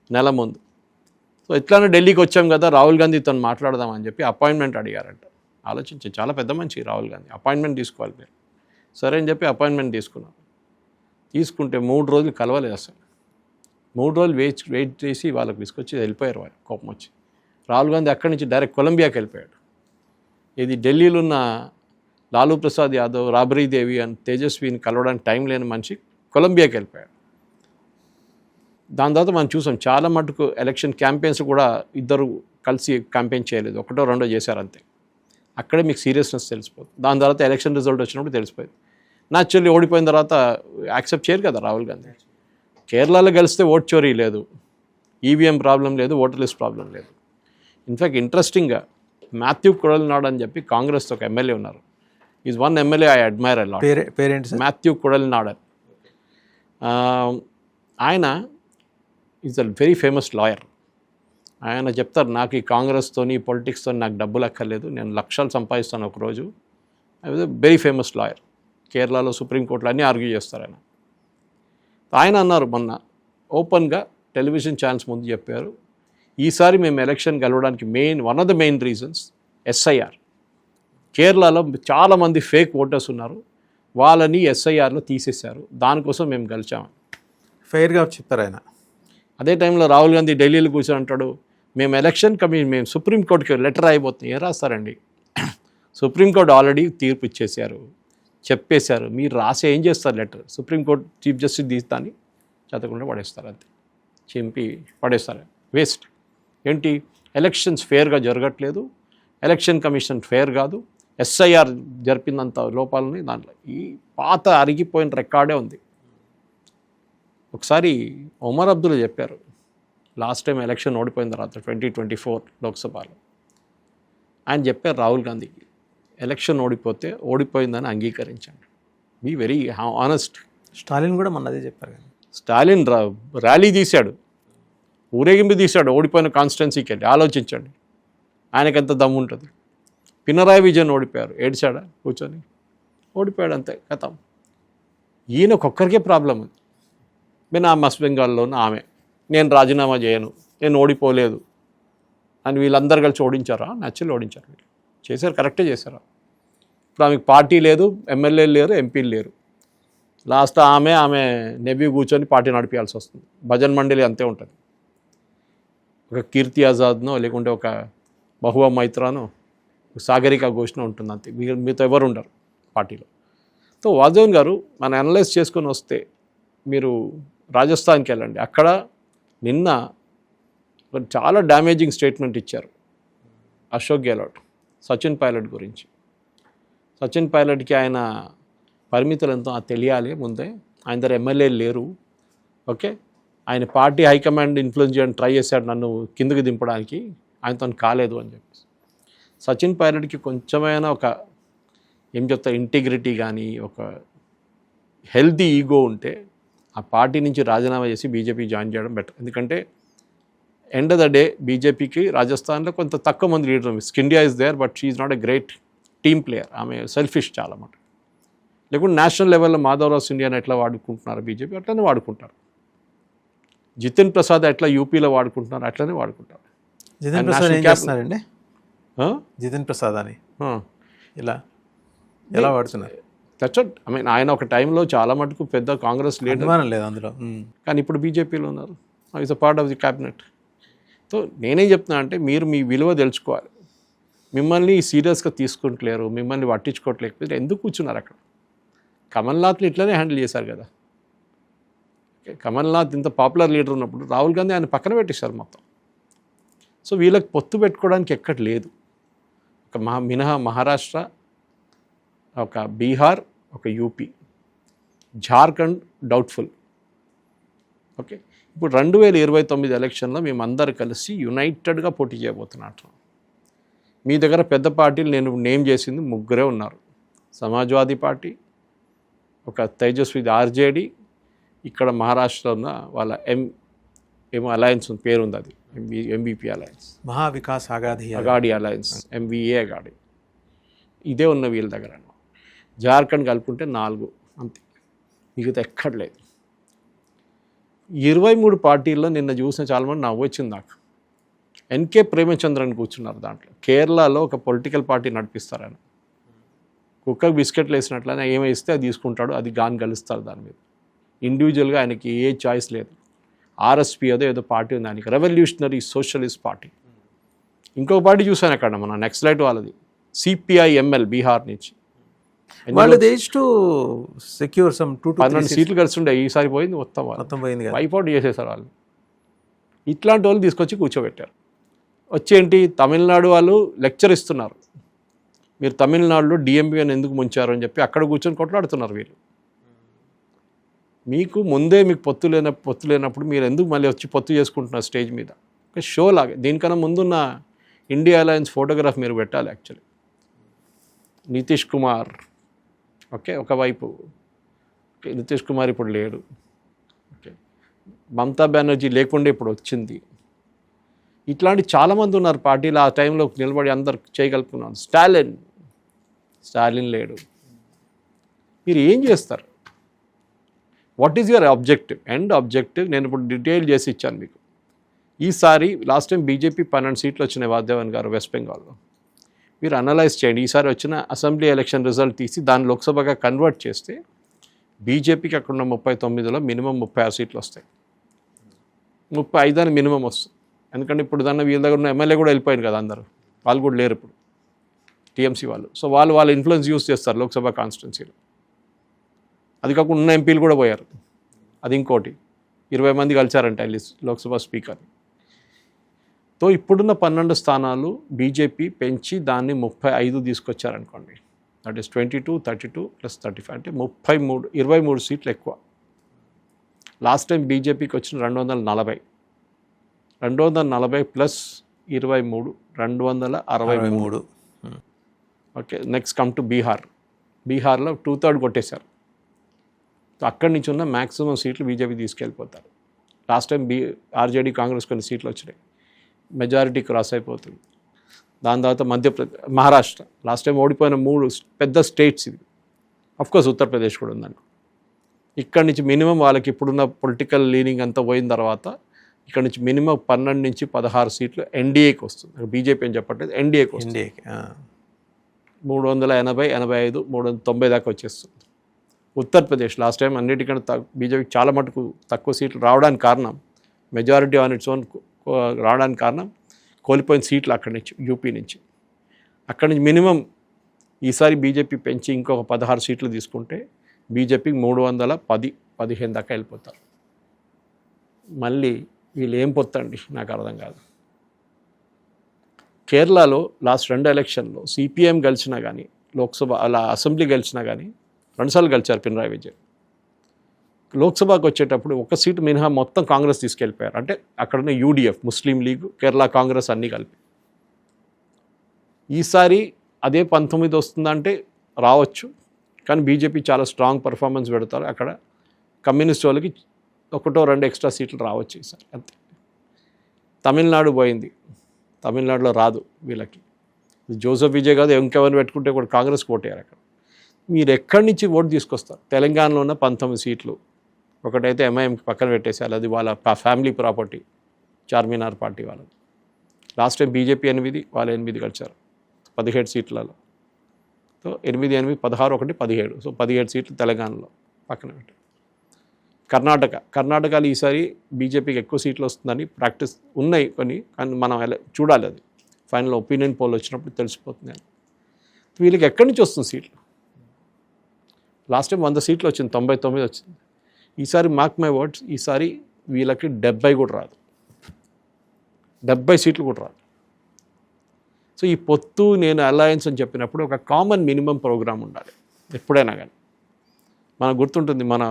నెల ముందు. సో ఇట్లానే ఢిల్లీకి వచ్చాం కదా, రాహుల్ గాంధీతో మాట్లాడదామని చెప్పి అపాయింట్మెంట్ అడిగారంట. ఆలోచించి, చాలా పెద్ద మంచి రాహుల్ గాంధీ, అపాయింట్మెంట్ తీసుకోవాలి మీరు. సరే అని చెప్పి అపాయింట్మెంట్ తీసుకుంటే 3 రోజులు కలవలేదు అసలు. 3 రోజులు వెయిట్ చేసి వాళ్ళకి తీసుకొచ్చి వెళ్ళిపోయారు. వాళ్ళు కోపం వచ్చి రాహుల్ గాంధీ అక్కడి నుంచి డైరెక్ట్ కొలంబియాకి వెళ్ళిపోయాడు. ఇది ఢిల్లీలో ఉన్న లాలూ ప్రసాద్ యాదవ్, రాబ్రీ దేవి అని తేజస్విని కలవడానికి టైం లేని మనిషి కొలంబియాకి వెళ్ళిపోయాడు. దాని తర్వాత మనం చూసాం చాలా మటుకు ఎలక్షన్ క్యాంపెయిన్స్ కూడా ఇద్దరు కలిసి క్యాంపెయిన్ చేయలేదు, 1 2 చేశారు అంతే. అక్కడే మీకు సీరియస్నెస్ తెలిసిపోతుంది. దాని తర్వాత ఎలక్షన్ రిజల్ట్ వచ్చినప్పుడు తెలిసిపోయింది. న్యాచురల్లీ ఓడిపోయిన తర్వాత యాక్సెప్ట్ చేయరు కదా రాహుల్ గాంధీ. కేరళలో గెలిస్తే ఓట్ చోరీ లేదు, ఈవీఎం ప్రాబ్లం లేదు, ఓటర్ లిస్ట్ ప్రాబ్లం లేదు. ఇన్ఫ్యాక్ట్ ఇంట్రెస్టింగ్గా మాథ్యూ కుడల్నాడ్ అని చెప్పి కాంగ్రెస్తో ఒక ఎమ్మెల్యే ఉన్నారు. Is one MLA I admire a lot. Parents Mathew Kuzhalnadan. ఆయన is a very famous lawyer. ఆయన చెప్తారు, నాకు ఈ కాంగ్రెస్తోని పొలిటిక్స్తో నాకు డబ్బులు అక్కర్లేదు, నేను లక్షలు సంపాదిస్తాను ఒకరోజు. I was a very famous lawyer. కేరళలో సుప్రీంకోర్టులో అన్నీ ఆర్గ్యూ చేస్తారు ఆయన. ఆయన అన్నారు మొన్న ఓపెన్గా టెలివిజన్ ఛానల్స్ ముందు చెప్పారు, ఈసారి మేము ఎలక్షన్ గెలవడానికి one of the main reasons SIR. కేరళలో చాలామంది ఫేక్ ఓటర్స్ ఉన్నారు, వాళ్ళని ఎస్ఐఆర్లో తీసేశారు, దానికోసం మేము గెలిచామని ఫెయిర్గా చెప్పారు ఆయన. అదే టైంలో రాహుల్ గాంధీ ఢిల్లీలో కూర్చొని అంటాడు, మేము సుప్రీంకోర్టుకి లెటర్ అయిపోతుంది. ఏం రాస్తారండి, సుప్రీంకోర్టు ఆల్రెడీ తీర్పు ఇచ్చేసారు, చెప్పేశారు, మీరు రాసి ఏం చేస్తారు లెటర్? సుప్రీంకోర్టు చీఫ్ జస్టిస్ తీస్తాని చదవకుండా పడేస్తారు, అంతే, చింపి పడేస్తారు, వేస్ట్. ఏంటి, ఎలక్షన్స్ ఫేర్గా జరగట్లేదు, ఎలక్షన్ కమిషన్ ఫెయిర్ కాదు, ఎస్ఐఆర్ జరిపినంత లోపాలని దాంట్లో ఈ పాత అరిగిపోయిన రికార్డే ఉంది. ఒకసారి ఒమర్ అబ్దుల్లా చెప్పారు, లాస్ట్ టైం ఎలక్షన్ ఓడిపోయిన తర్వాత 2024 లోక్సభలో ఆయన చెప్పారు రాహుల్ గాంధీకి, ఎలక్షన్ ఓడిపోతే ఓడిపోయిందని అంగీకరించండి, బీ వెరీ ఆనెస్ట్. స్టాలిన్ కూడా మొన్న అదే చెప్పారు కదా. స్టాలిన్ ర్యాలీ తీశాడు, ఊరేగింపు తీశాడు ఓడిపోయిన కాన్స్టిట్యున్సీకి వెళ్ళి. ఆలోచించండి ఆయనకి ఎంత దమ్ము ఉంటుంది. పినరాయి విజయన్ ఓడిపోయారు, ఏడ్చాడా కూర్చొని, ఓడిపోయాడు అంతే కథం. ఈయనకొక్కరికే ప్రాబ్లం ఉంది. నేను ఆ వెస్ట్ బెంగాల్లోనూ ఆమె, నేను రాజీనామా చేయను, నేను ఓడిపోలేదు అని వీళ్ళందరూ కలిసి ఓడించారా? నచ్చలు ఓడించారు వీళ్ళు. చేశారు, కరెక్టే చేశారా? ఇప్పుడు ఆమెకు పార్టీ లేదు, ఎమ్మెల్యేలు లేరు, ఎంపీలు లేరు. లాస్ట్ ఆమె నెవ్యూ కూర్చొని పార్టీ నడిపించాల్సి వస్తుంది. భజన్ మండలి అంతే ఉంటుంది. ఒక కీర్తి ఆజాద్నో లేకుంటే ఒక మహువా మైత్రానో సాగరిక ఘోష్నో ఉంటుంది అంతే. మీతో ఎవరు ఉండరు పార్టీలో. సో వాజవన్ గారు మనం అనలైజ్ చేసుకొని వస్తే మీరు రాజస్థాన్కి వెళ్ళండి. అక్కడ నిన్న చాలా డ్యామేజింగ్ స్టేట్మెంట్ ఇచ్చారు అశోక్ గెహ్లోట్ సచిన్ పైలట్ గురించి. సచిన్ పైలట్కి ఆయన పరిమితులు ఎంతో తెలియాలి ముందే. ఆయన దగ్గర ఎమ్మెల్యేలు లేరు, ఓకే. ఆయన పార్టీ హైకమాండ్ ఇన్ఫ్లుయెన్స్ చేయడానికి ట్రై చేశాడు నన్ను కిందకి దింపడానికి, ఆయనతో కాలేదు అని చెప్పి. సచిన్ పైలట్కి కొంచెమైనా ఒక ఏం చెప్తారు ఇంటిగ్రిటీ కానీ ఒక హెల్తీ ఈగో ఉంటే ఆ పార్టీ నుంచి రాజీనామా చేసి బీజేపీ జాయిన్ చేయడం బెటర్. ఎందుకంటే ఎండ్ ఆఫ్ ద డే బీజేపీకి రాజస్థాన్లో కొంత తక్కువ మంది leader. India is there but she is not a great team player. ఆమె సెల్ఫిష్ చాలా మాట. లేకుంటే నేషనల్ లెవెల్లో మాధవరావు సిండియాని ఎట్లా వాడుకుంటున్నారు బీజేపీ, అట్లనే వాడుకుంటారు. జితిన్ ప్రసాద్ ఎట్లా యూపీలో వాడుకుంటున్నారు, అట్లనే వాడుకుంటారు. జితిన్ ప్రసాద్ ఏం చేస్తున్నారండి? జితిన్ ప్రసాద్ అని ఎలా వాడుతున్నారు? ఐ మీన్ ఆయన ఒక టైంలో చాలా మటుకు పెద్ద కాంగ్రెస్ లీడర్ లేదు అందులో, కానీ ఇప్పుడు బీజేపీలో ఉన్నారు. Is a part of the cabinet. So నేనేం చెప్తున్నా అంటే మీరు మీ విలువ తెలుసుకోవాలి. మిమ్మల్ని సీరియస్గా తీసుకుంటలేరు, మిమ్మల్ని పట్టించుకోవట్లేకపోతే ఎందుకు కూర్చున్నారు అక్కడ? కమల్నాథ్ని ఇట్లనే హ్యాండిల్ చేశారు కదా. కమల్నాథ్ ఇంత పాపులర్ లీడర్ ఉన్నప్పుడు రాహుల్ గాంధీ ఆయన పక్కన పెట్టేశారు మొత్తం. సో వీళ్ళకి పొత్తు పెట్టుకోవడానికి ఎక్కడ లేదు. ఒక మినహా మహారాష్ట్ర, ఒక బీహార్, ఒక యూపీ, జార్ఖండ్ డౌట్ఫుల్. ఓకే, ఇప్పుడు 2029 ఎలక్షన్లో మేమందరూ కలిసి యునైటెడ్గా పోటీ చేయబోతున్నట్టు. మీ దగ్గర పెద్ద పార్టీలు నేను నేమ్ చేసింది 3 ఉన్నారు. సమాజ్వాదీ పార్టీ, ఒక తేజస్వి ఆర్జేడీ, ఇక్కడ మహారాష్ట్రలో ఉన్న వాళ్ళ ఏమో అలయన్స్ పేరు ఉంది, అది MBP alliance, Maha Vikas Aghadi alliance, MVA Aghadi. ఇదే ఉన్న వీళ్ళ దగ్గర. జార్ఖండ్ కలుపుకుంటే 4 అంతే, మిగతా ఎక్కడ లేదు. 23 పార్టీల్లో నిన్న చూసిన చాలామంది నవ్వు వచ్చింది నాకు. ఎన్కే ప్రేమచంద్రన్ కూర్చున్నారు దాంట్లో. కేరళలో ఒక పొలిటికల్ పార్టీ నడిపిస్తారు ఆయన. కుక్కకు బిస్కెట్లు వేసినట్లయినా ఏమి ఇస్తే అది తీసుకుంటాడు, అది గాని కలుస్తారు దాని మీద. ఇండివిజువల్గా ఆయనకి ఏ చాయిస్ లేదు. ఆర్ఎస్పీ ఏదో పార్టీ ఉంది ఆయనకి, రెవల్యూషనరీ సోషలిస్ట్ పార్టీ. ఇంకొక పార్టీ చూశాను అక్కడ మన నక్సలైట్ వాళ్ళది, సిపిఐఎంఎల్ బీహార్ నుంచి. వాళ్ళు టు సెక్యూర్ సమ్ 12 సీట్లు కలిసి ఉండే, ఈసారి పోయింది మొత్తం పోయింది, వైపౌట్ చేసేసారు వాళ్ళు. ఇట్లాంటి వాళ్ళు తీసుకొచ్చి కూర్చోబెట్టారు. వచ్చేంటి తమిళనాడు వాళ్ళు లెక్చర్ ఇస్తున్నారు, మీరు తమిళనాడులో డిఎంపీని ఎందుకు ముంచారు అని చెప్పి అక్కడ కూర్చొని కొట్లాడుతున్నారు వీళ్ళు. మీకు ముందే మీకు పొత్తు లేనప్పుడు మీరు ఎందుకు మళ్ళీ వచ్చి పొత్తు చేసుకుంటున్నారు స్టేజ్ మీద? ఒక షో లాగా. దీనికన్నా ముందున్న ఇండియా అలయన్స్ ఫోటోగ్రాఫ్ మీరు పెట్టాలి యాక్చువల్లీ. నితీష్ కుమార్, ఓకే, ఒకవైపు. ఓకే, నితీష్ కుమార్ ఇప్పుడు లేడు. ఓకే, మమతా బెనర్జీ లేకుండా ఇప్పుడు వచ్చింది. ఇట్లాంటి చాలామంది ఉన్నారు పార్టీలో. ఆ టైంలో నిలబడి అందరు చేయగలుపుకున్నాను. స్టాలిన్ లేడు. మీరు ఏం చేస్తారు? What is your objective? End objective నేను ఇప్పుడు డీటెయిల్ చేసి ఇచ్చాను మీకు. ఈసారి లాస్ట్ టైం బీజేపీ 12 సీట్లు వచ్చినాయి వాదేవన్ గారు వెస్ట్ బెంగాల్లో. మీరు అనలైజ్ చేయండి. ఈసారి వచ్చిన అసెంబ్లీ ఎలక్షన్ రిజల్ట్ తీసి దాన్ని లోక్సభగా కన్వర్ట్ చేస్తే బీజేపీకి అక్కడున్న 39లో మినిమం 36 సీట్లు వస్తాయి. 35 అని మినిమం వస్తుంది. ఎందుకంటే ఇప్పుడు దాన్ని వీళ్ళ దగ్గర ఉన్న ఎమ్మెల్యే కూడా వెళ్ళిపోయారు కదా అందరూ, వాళ్ళు కూడా లేరు ఇప్పుడు టీఎంసీ వాళ్ళు. సో వాళ్ళ ఇన్ఫ్లుయెన్స్ యూస్ చేస్తారు లోక్సభ కాన్స్టిట్యున్సీలో. అది కాకుండా ఉన్న ఎంపీలు కూడా పోయారు. అది ఇంకోటి 20 మంది కలిసారంట లోక్సభ స్పీకర్. తో ఇప్పుడున్న 12 స్థానాలు బీజేపీ పెంచి దాన్ని 35 తీసుకొచ్చారనుకోండి, దట్ ఈస్ 22, 32 + 35 అంటే 23 సీట్లు ఎక్కువ. లాస్ట్ టైం బీజేపీకి వచ్చిన 240 plus 23 263. Okay, next come to బీహార్లో 2/3 కొట్టేశారు. అక్కడి నుంచి ఉన్న మ్యాక్సిమం సీట్లు బీజేపీ తీసుకెళ్ళిపోతారు. లాస్ట్ టైం ఆర్జేడీ కాంగ్రెస్ కొన్ని సీట్లు వచ్చినాయి, మెజారిటీ క్రాస్ అయిపోతుంది. దాని తర్వాత మహారాష్ట్ర లాస్ట్ టైం ఓడిపోయిన 3 పెద్ద స్టేట్స్ ఇవి. అఫ్కోర్స్ ఉత్తరప్రదేశ్ కూడా ఉందనుకో. ఇక్కడి నుంచి మినిమం వాళ్ళకి ఇప్పుడున్న పొలిటికల్ లీనింగ్ అంతా పోయిన తర్వాత ఇక్కడ నుంచి మినిమం 12 నుంచి 16 సీట్లు ఎన్డీఏకి వస్తుంది. బీజేపీ అని చెప్పట్లేదు, ఎన్డీఏకి వస్తుంది. 380, 85, 390 దాకా వచ్చేస్తుంది. ఉత్తరప్రదేశ్ లాస్ట్ టైం అన్నిటికంటే బీజేపీకి చాలా మటుకు తక్కువ సీట్లు రావడానికి కారణం, మెజారిటీ ఆన్ ఇట్స్ ఓన్ రావడానికి కారణం కోల్పోయిన సీట్లు అక్కడి నుంచి, యూపీ నుంచి. అక్కడి నుంచి మినిమం ఈసారి బీజేపీ పెంచి ఇంకొక 16 సీట్లు తీసుకుంటే బీజేపీకి 310-15 దాకా వెళ్ళిపోతారు. మళ్ళీ వీళ్ళు ఏం పొత్తండి నాకు అర్థం కాదు. కేరళలో లాస్ట్ 2 ఎలక్షన్లో సిపిఎం గెలిచినా కానీ, లోక్సభ అలా అసెంబ్లీ గెలిచినా కానీ 2 సార్లు గెలిచారు పినరాయి విజయన్. లోక్సభకు వచ్చేటప్పుడు 1 సీటు మినహా మొత్తం కాంగ్రెస్ తీసుకెళ్ళిపోయారు. అంటే అక్కడున్న యూడిఎఫ్, ముస్లిం లీగ్, కేరళ కాంగ్రెస్ అన్నీ కలిపి. ఈసారి అదే 19 వస్తుందంటే రావచ్చు, కానీ బీజేపీ చాలా స్ట్రాంగ్ పర్ఫార్మెన్స్ పెడతారు. అక్కడ కమ్యూనిస్ట్ వాళ్ళకి 1-2 ఎక్స్ట్రా సీట్లు రావచ్చు ఈసారి, అంతే. తమిళనాడు పోయింది, తమిళనాడులో రాదు వీళ్ళకి. జోసెఫ్ విజయ్ కాదు, ఇంకెవరిని పెట్టుకుంటే కూడా కాంగ్రెస్కి ఓటేయారు. అక్కడ మీరు ఎక్కడి నుంచి ఓటు తీసుకొస్తారు? తెలంగాణలో ఉన్న 19 సీట్లు ఒకటైతే ఎంఐఎంకి పక్కన పెట్టేశారు, అది వాళ్ళ ఫ్యామిలీ ప్రాపర్టీ, చార్మినార్ పార్టీ వాళ్ళది. లాస్ట్ టైం బీజేపీ 8, వాళ్ళు 8 గెలిచారు 17 సీట్లలో. సో 8, 8, 16, 1, 17. సో 17 సీట్లు తెలంగాణలో పక్కన పెట్టారు. కర్ణాటకలో ఈసారి బీజేపీకి ఎక్కువ సీట్లు వస్తుందని ప్రాక్టీస్ ఉన్నాయి కొన్ని, కానీ మనం చూడాలి, అది ఫైనల్ ఒపీనియన్ పోల్ వచ్చినప్పుడు తెలిసిపోతుంది. వీళ్ళకి ఎక్కడి నుంచి వస్తుంది సీట్లు? లాస్ట్ టైం 100 సీట్లు వచ్చింది, 99 వచ్చింది. ఈసారి మార్క్ మై వర్డ్స్, ఈసారి వీళ్ళకి 70 కూడా రాదు, 70 సీట్లు కూడా రాదు. సో ఈ పొత్తు, నేను అలయన్స్ అని చెప్పినప్పుడు ఒక కామన్ మినిమం ప్రోగ్రామ్ ఉండాలి ఎప్పుడైనా కానీ. మనకు గుర్తుంటుంది, మన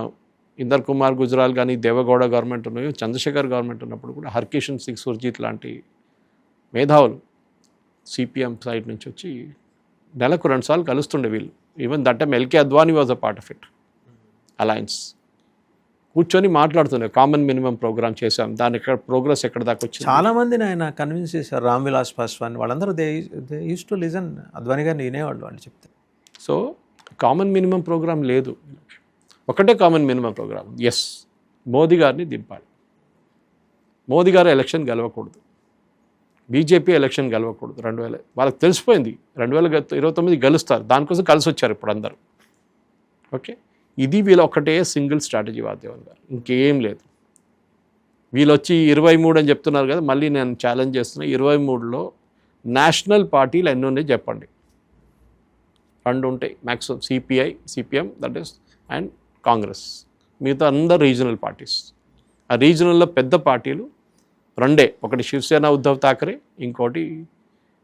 ఇందర్ కుమార్ గుజరాల్ కానీ, దేవగౌడ గవర్నమెంట్ ఉన్నాయో, చంద్రశేఖర్ గవర్నమెంట్ ఉన్నప్పుడు కూడా హర్కిషన్ సింగ్ సుర్జీత్ లాంటి మేధావులు సిపిఎం సైడ్ నుంచి వచ్చి నెలకు 2 సార్లు కలుస్తుండే వీళ్ళు. Even that time LK Advani was a part of it, alliance. కూర్చొని మాట్లాడుతుండే, కామన్ మినిమం ప్రోగ్రామ్ చేశాం, దాని ప్రోగ్రెస్ ఎక్కడ దాకా వచ్చింది. చాలామందిని ఆయన కన్విన్స్ చేశారు, రామ్ విలాస్ పాస్వాన్ వాళ్ళందరూ they use to listen. Advani గారిని వినేవాళ్ళు వాళ్ళు చెప్తే. సో కామన్ మినిమం ప్రోగ్రామ్ లేదు, ఒకటే common minimum programme. Yes, Modi గారిని దింపాలి, మోదీ గారు ఎలక్షన్ గెలవకూడదు, బీజేపీ ఎలక్షన్ గెలవకూడదు. 2000 వాళ్ళకి తెలిసిపోయింది 2029 గెలుస్తారు, దానికోసం కలిసి వచ్చారు ఇప్పుడు అందరూ. ఓకే, ఇది వీళ్ళ ఒకటే సింగిల్ స్ట్రాటజీ వాదేవన్ గారు, ఇంకేం లేదు. వీళ్ళు వచ్చి 23 అని చెప్తున్నారు కదా, మళ్ళీ నేను ఛాలెంజ్ చేస్తున్నా, 23లో నేషనల్ పార్టీలు ఎన్ని ఉన్నాయి చెప్పండి. 2 ఉంటాయి maximum, CPI, CPM, that is, and Congress. మిగతా అందరు రీజనల్ పార్టీస్. ఆ రీజనల్లో పెద్ద పార్టీలు 2, ఒకటి శివసేన ఉద్ధవ్ థాకరే, ఇంకోటి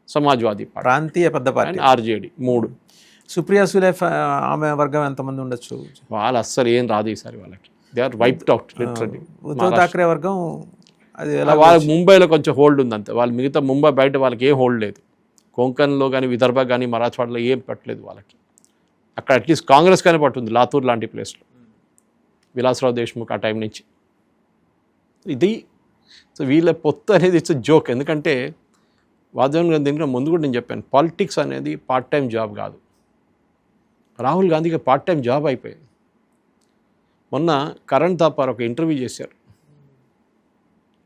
సమాజ్వాదీ పార్టీ, ప్రాంతీయ పెద్ద పార్టీ, ఆర్జేడీ. 3. సుప్రియా సులే ఆమె వర్గం ఎంతమంది ఉండొచ్చు? వాళ్ళు అస్సలు ఏం రాదు ఈసారి వాళ్ళకి, they are wiped out literally. Uddhav Thackeray వర్గం అది వాళ్ళకి ముంబైలో కొంచెం హోల్డ్ ఉంది అంతే, వాళ్ళు మిగతా ముంబై బయట వాళ్ళకి ఏం హోల్డ్ లేదు. కొంకన్లో కానీ, విదర్భ కానీ, మరాఠవాడలో ఏం పట్టలేదు వాళ్ళకి. అక్కడ అట్లీస్ట్ కాంగ్రెస్ కానీ పట్టుంది, లాతూర్ లాంటి ప్లేస్లో, విలాసరావు దేశ్ముఖ్ ఆ టైం నుంచి. ఇది సో వీళ్ళ పొత్తు అనేది ఇట్స్ జోక్. ఎందుకంటే వాదేవన్ గాంధీ దీనికన్నా ముందు కూడా నేను చెప్పాను, పాలిటిక్స్ అనేది పార్ట్ టైం జాబ్ కాదు. రాహుల్ గాంధీకి పార్ట్ టైం జాబ్ అయిపోయింది. మొన్న కరణ్ థాపార్ ఒక ఇంటర్వ్యూ చేశారు,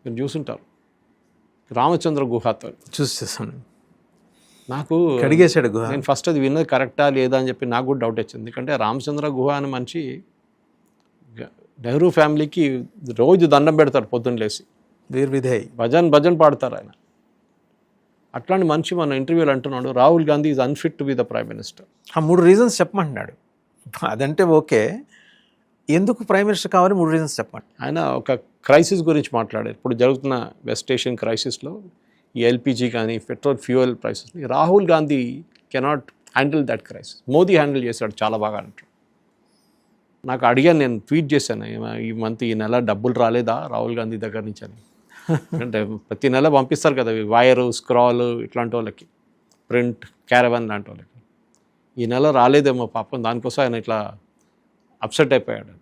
మీరు చూసుంటారు, రామచంద్ర గుహాతో. చూసేసాను, నాకు అడిగేశాడు గుహ. నేను ఫస్ట్ అది విన్నది కరెక్టా లేదా అని చెప్పి నాకు కూడా డౌట్ వచ్చింది. ఎందుకంటే రామచంద్ర గుహ అనే మనిషి నెహ్రూ ఫ్యామిలీకి రోజు దండం పెడతారు పొద్దున్న లేసి, వీర్విధేయ్ భజన్ పాడతారు ఆయన. అట్లాంటి మనిషి మన ఇంటర్వ్యూలో అంటున్నాడు, Rahul Gandhi is unfit to be the prime minister. ఆ 3 రీజన్స్ చెప్పమంటున్నాడు. అదంటే ఓకే, ఎందుకు ప్రైమ్ మినిస్టర్ కావాలి 3 రీజన్స్ చెప్పండి. ఆయన ఒక క్రైసిస్ గురించి మాట్లాడారు. ఇప్పుడు జరుగుతున్న వెస్ట్ ఏషియన్ క్రైసిస్లో ఈ ఎల్పిజి కానీ పెట్రోల్ ఫ్యూయల్ ప్రైసెస్ని Rahul Gandhi cannot handle that crisis. Modi handle చేశాడు చాలా బాగా అంటారు. నాకు అడిగాను, నేను ట్వీట్ చేశాను, ఈ నెల డబ్బులు రాలేదా రాహుల్ గాంధీ దగ్గర నుంచి అని. అంటే ప్రతి నెల పంపిస్తారు కదా వైరు స్క్రాల్ ఇట్లాంటి వాళ్ళకి, ప్రింట్ క్యారవన్ లాంటి వాళ్ళకి. ఈ నెల రాలేదేమో పాపం, దానికోసం ఆయన ఇట్లా అప్సెట్ అయిపోయాడు.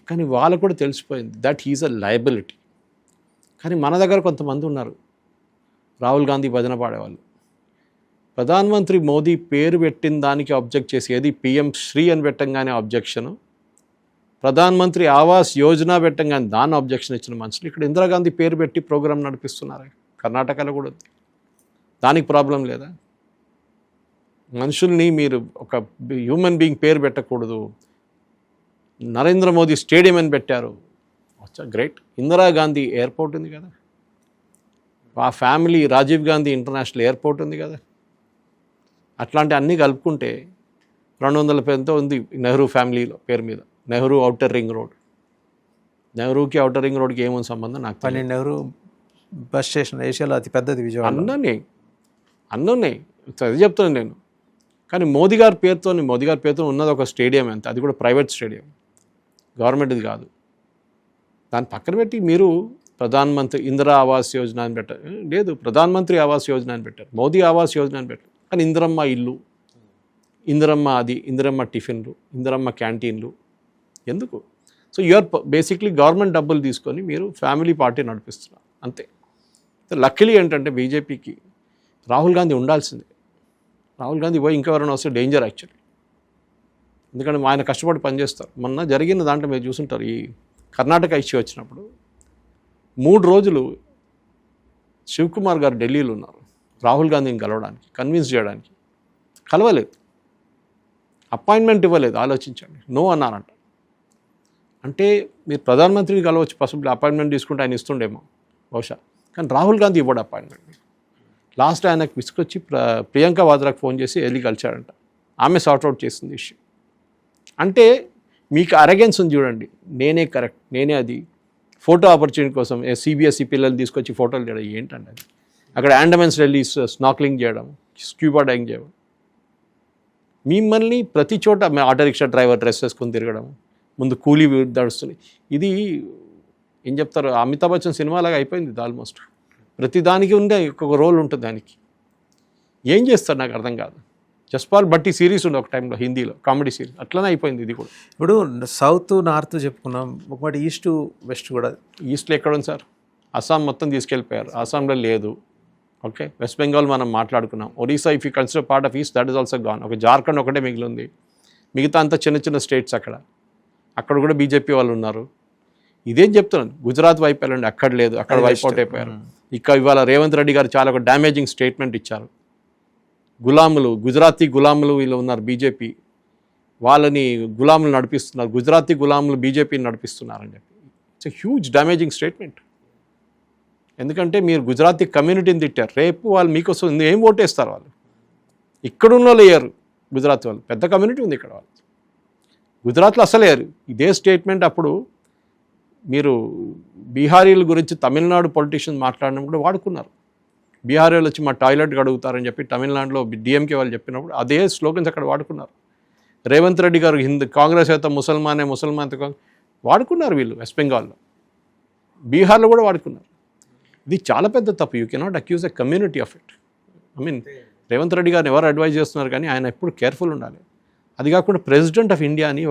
కానీ వాళ్ళకు కూడా తెలిసిపోయింది దట్ హీజ్ అ లయబిలిటీ. కానీ మన దగ్గర కొంతమంది ఉన్నారు రాహుల్ గాంధీ భజన పాడేవాళ్ళు. ప్రధానమంత్రి మోదీ పేరు పెట్టిన దానికి ఆబ్జెక్ట్ చేసి, ఏది పిఎం శ్రీ అని పెట్టంగానే ఆబ్జెక్షను, ప్రధానమంత్రి ఆవాస్ యోజన పెట్టంగానే దాన్ని ఆబ్జెక్షన్ ఇచ్చిన మనుషులు ఇక్కడ ఇందిరాగాంధీ పేరు పెట్టి ప్రోగ్రాం నడిపిస్తున్నారు. కర్ణాటకలో కూడా ఉంది. దానికి ప్రాబ్లం లేదా? మనుషుల్ని మీరు ఒక హ్యూమన్ బీయింగ్ పేరు పెట్టకూడదు. నరేంద్ర మోదీ స్టేడియం అని పెట్టారు, గ్రేట్. ఇందిరాగాంధీ ఎయిర్పోర్ట్ ఉంది కదా, ఆ family Rajiv Gandhi international airport ఉంది కదా. అట్లాంటి అన్నీ కలుపుకుంటే 200 పేరుతో ఉంది నెహ్రూ ఫ్యామిలీలో పేరు మీద. Nehru outer ring road. నెహ్రూకి ఔటర్ రింగ్ రోడ్కి ఏమో సంబంధం నాకు తెలియదు. నెహ్రూ బస్ స్టేషన్ ఏషియాలో అతి పెద్దది విజయవాడ. అన్నీ అది చెప్తాను నేను. కానీ మోదీ గారి పేరుతో ఉన్నది ఒక స్టేడియం ఎంత, అది కూడా ప్రైవేట్ స్టేడియం, గవర్నమెంట్ది కాదు. దాన్ని పక్కన పెట్టి మీరు ప్రధానమంత్రి ఇందిరా ఆవాస్ యోజన అని పెట్టారు. లేదు, ప్రధానమంత్రి ఆవాస్ యోజన అని పెట్టారు, మోదీ ఆవాస్ యోజన అని పెట్టారు. కానీ ఇందిరమ్మ ఇల్లు, ఇందిరమ్మ అది, ఇందిరమ్మ టిఫిన్లు, ఇందిరమ్మ క్యాంటీన్లు ఎందుకు? సో యూఆర్ బేసిక్లీ గవర్నమెంట్ డబ్బులు తీసుకొని మీరు ఫ్యామిలీ పార్టీ నడిపిస్తున్నారు అంతే. లక్కీలీ ఏంటంటే బీజేపీకి రాహుల్ గాంధీ ఉండాల్సిందే. రాహుల్ గాంధీ పోయి ఇంకెవరైనా వస్తే డేంజర్ యాక్చువల్లీ. ఎందుకంటే ఆయన కష్టపడి పనిచేస్తారు. మొన్న జరిగిన దాంట్లో మీరు చూసుంటారు, ఈ కర్ణాటక ఇష్యూ వచ్చినప్పుడు 3 రోజులు శివకుమార్ గారు ఢిల్లీలో ఉన్నారు రాహుల్ గాంధీని కలవడానికి, కన్విన్స్ చేయడానికి. కలవలేదు, అపాయింట్మెంట్ ఇవ్వలేదు. ఆలోచించండి, నో అన్నారంట. అంటే మీరు ప్రధానమంత్రిని కలవచ్చు, పాసిబుల్ అపాయింట్మెంట్ తీసుకుంటే ఆయన ఇస్తుండేమో బహుశా. కానీ రాహుల్ గాంధీ ఇవ్వడు అపాయింట్మెంట్. లాస్ట్ ఆయనకు విసుకొచ్చి ప్రియాంక వాద్రాకు ఫోన్ చేసి వెళ్ళి కలిశాడంట. ఆమె సార్ట్అవుట్ చేసింది ఇష్యూ. అంటే మీకు అరగెన్స్ ఉంది చూడండి, నేనే కరెక్ట్, నేనే అది. ఫోటో ఆపర్చునిటీ కోసం సిబిఎస్ఈ పిల్లలు తీసుకొచ్చి ఫోటోలు చేయడం ఏంటండి అది. అక్కడ అండమాన్స్ వెళ్ళి స్నార్క్లింగ్ చేయడం, స్క్యూబా డైవింగ్ చేయడం. మిమ్మల్ని ప్రతి చోట ఆటో రిక్షా డ్రైవర్ డ్రెస్ వేసుకొని తిరగడం, ముందు కూలీ దడుస్తుంది. ఇది ఏం చెప్తారు, అమితాబ్ బచ్చన్ సినిమాలాగా అయిపోయింది ఇది ఆల్మోస్ట్. ప్రతి దానికి ఉండే ఒక్కొక్క రోల్ ఉంటుంది దానికి. ఏం చేస్తారు నాకు అర్థం కాదు. జస్పాల్ బట్టి సిరీస్ ఉండే ఒక టైంలో హిందీలో, కామెడీ సిరీస్, అట్లనే అయిపోయింది ఇది కూడా. ఇప్పుడు సౌత్ నార్త్ చెప్పుకున్నాం, ఒకటి ఈస్ట్ వెస్ట్ కూడా. ఈస్ట్లో ఎక్కడ ఉంది సార్? అస్సాం మొత్తం తీసుకెళ్ళిపోయారు, అస్సాంలో లేదు. ఓకే, వెస్ట్ బెంగాల్ మనం మాట్లాడుకున్నాం. Odisha if you consider part of east, that is also gone. ఒక జార్ఖండ్ ఒకటే మిగిలింది, మిగతా అంతా చిన్న చిన్న స్టేట్స్. అక్కడ కూడా బీజేపీ వాళ్ళు ఉన్నారు. ఇదేం చెప్తున్నాను, గుజరాత్ వైపు వెళ్ళండి, అక్కడ లేదు, అక్కడ వైపౌట్ అయిపోయారు. ఇవాళ రేవంత్ రెడ్డి గారు చాలా ఒక డ్యామేజింగ్ స్టేట్మెంట్ ఇచ్చారు. గుజరాతీ గులాములు వీళ్ళు ఉన్నారు బీజేపీ, వాళ్ళని గులాములు నడిపిస్తున్నారు, గుజరాతీ గులాములు బీజేపీని నడిపిస్తున్నారని చెప్పి. It's a huge damaging statement. ఎందుకంటే మీరు గుజరాతీ కమ్యూనిటీని తిట్టారు, రేపు వాళ్ళు మీకోసం ఏం ఓటేస్తారు? వాళ్ళు ఇక్కడున్న వాళ్ళు వేయరు, గుజరాత్ వాళ్ళు పెద్ద కమ్యూనిటీ ఉంది ఇక్కడ. వాళ్ళు గుజరాత్లో అసలు వేయరు. ఇదే స్టేట్మెంట్ అప్పుడు మీరు బీహారీల గురించి తమిళనాడు పొలిటీషియన్స్ మాట్లాడినప్పుడు వాడుకున్నారు. బీహారీలు వచ్చి మా టాయిలెట్ అడుగుతారని చెప్పి తమిళనాడులో డిఎంకే వాళ్ళు చెప్పినప్పుడు అదే స్లోగన్స్ అక్కడ వాడుకున్నారు. రేవంత్ రెడ్డి గారు కాంగ్రెస్ అయితే ముసల్మాన్ వాడుకున్నారు వీళ్ళు వెస్ట్ బెంగాల్లో, బీహార్లో కూడా వాడుకున్నారు. ఇది చాలా పెద్ద తప్పు. You cannot accuse a community of it. Revanth Reddy గారిని ఎవరు అడ్వైజ్ చేస్తున్నారు, కానీ ఆయన ఎప్పుడు కేర్ఫుల్ ఉండాలి. అది కాకుండా ప్రెసిడెంట్ ఆఫ్ ఇండియా అని